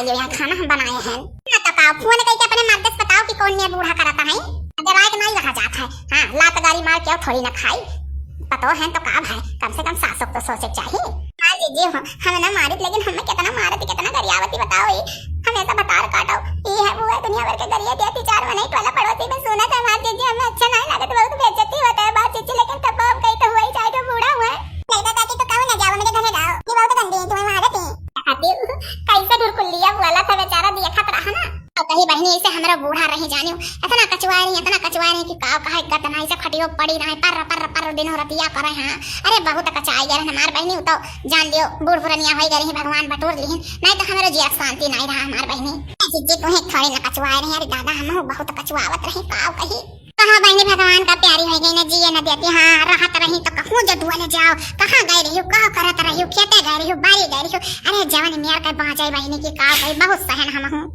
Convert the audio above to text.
लियो, यहाँ खाना हम बनाए हैं ना। तो का फोन करके अपने मर्द से बताओ कि कौन ने बूढ़ा करता है, दवाई के नहीं रखा जाता है। हां लात गाड़ी मार के थोड़ी ना खाई, पतो है तो का भाई कम से कम सासों को सोचे चाहिए। हां जी हम ना मारित, लेकिन हमें कितना मारत कितना गरियावती बताओ। ये हमें तो बता काटो ये है वो है दुनिया भर के गरिया देती चार महीने टोला पड़ोसी में सुना था हमारे जीजी हमें अच्छा नहीं लगा तो बहुत बेइज्जती होता है बात जीजी, लेकिन तब अब कहीं तो हुआ ही चाहे तो बूढ़ा हुआ है। लड़का काकी तो कहूं ना जाओ मेरे घर जाओ, ये बहुत गंदी है तुम्हें मारत है खाती कैसे ढुरकुलिया वाला था बेचारा दिया खतरा है ना। और कहीं बहनी ऐसे हमरा बूढ़ा रही जानियो इतना कचवाए नहीं कि का कहे गतना ऐसे खटियो पड़ी रहे पर दिन हो रतिया करे। हां अरे बहुत कचाई गए हमार बहनी तो जान लियो बूढ़ पुरनिया होई गई भगवान बटोर लिहिन, नहीं तो हमारे जिया शांति नहीं रहा हमार बहनी। जीजी तुम्हें थोड़ी ना कचवाए रही, अरे दादा हम बहुत कचवावत रही का कही कहां बहनी भगवान का प्यारी हो गई ना जिए न देती। हां राहत रही तो कहूं जदुआ ले जाओ, कहां गए रही हो का करत रही हो, खेते गए रही हो बारी गए रही हो, अरे जवान मेयर के पहुंचाई बहनी की का कही बहुत सहन हम हूं।